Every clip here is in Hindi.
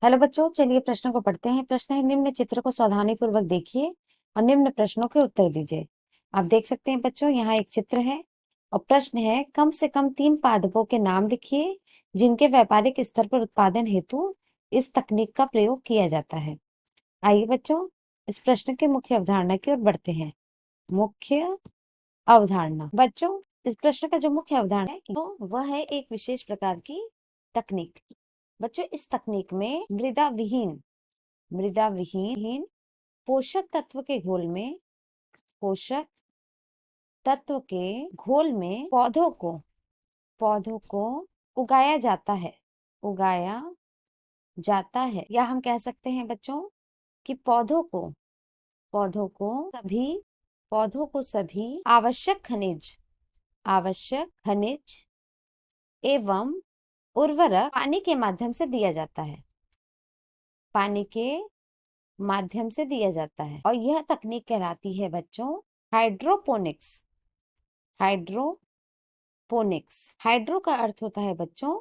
हेलो बच्चों, चलिए प्रश्नों को पढ़ते हैं। प्रश्न है, निम्न चित्र को सावधानी पूर्वक देखिए और निम्न प्रश्नों के उत्तर दीजिए। आप देख सकते हैं बच्चों, यहाँ एक चित्र है और प्रश्न है, कम से कम 3 पादपों के नाम लिखिए जिनके व्यापारिक स्तर पर उत्पादन हेतु इस तकनीक का प्रयोग किया जाता है। आइए बच्चों, इस प्रश्न के मुख्य अवधारणा की ओर बढ़ते हैं। मुख्य अवधारणा बच्चों, इस प्रश्न का जो मुख्य अवधारणा है तो वह है एक विशेष प्रकार की तकनीक। बच्चों, इस तकनीक में मृदा विहीन पोषक तत्व के घोल में पौधों को उगाया जाता है या हम कह सकते हैं बच्चों कि पौधों को सभी आवश्यक खनिज एवं उर्वरक पानी के माध्यम से दिया जाता है और यह तकनीक कहलाती है बच्चों हाइड्रोपोनिक्स। हाइड्रो का अर्थ होता है बच्चों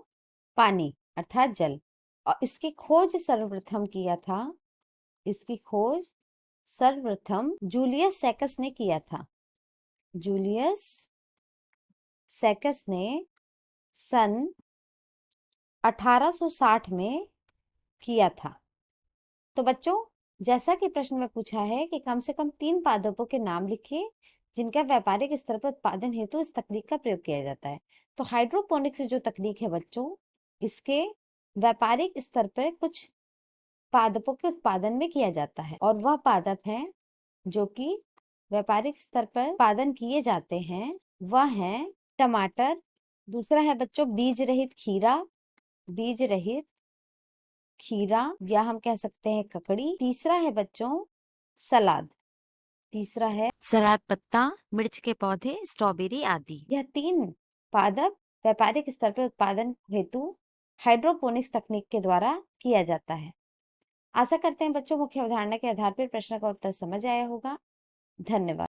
पानी अर्थात जल, और इसकी खोज सर्वप्रथम जूलियस सेकस ने सन 1860 में किया था। तो बच्चों, जैसा कि प्रश्न में पूछा है कि कम से कम 3 पादपों के नाम लिखिए जिनका व्यापारिक स्तर पर उत्पादन हेतु इस तकनीक का प्रयोग किया जाता है। तो हाइड्रोपोनिक्स जो तकनीक है बच्चों, इसके व्यापारिक स्तर पर कुछ पादपों के उत्पादन में किया जाता है और वह पादप हैं जो कि व्यापारिक स्तर पर उत्पादन किए जाते हैं। वह है टमाटर, दूसरा है बच्चों बीज रहित खीरा या हम कह सकते हैं ककड़ी, तीसरा है बच्चों सलाद सलाद पत्ता, मिर्च के पौधे, स्ट्रॉबेरी आदि। यह 3 पादप व्यापारिक स्तर पर उत्पादन हेतु हाइड्रोपोनिक्स तकनीक के द्वारा किया जाता है। आशा करते हैं बच्चों मुख्य अवधारणा के आधार पर प्रश्न का उत्तर समझ आया होगा। धन्यवाद।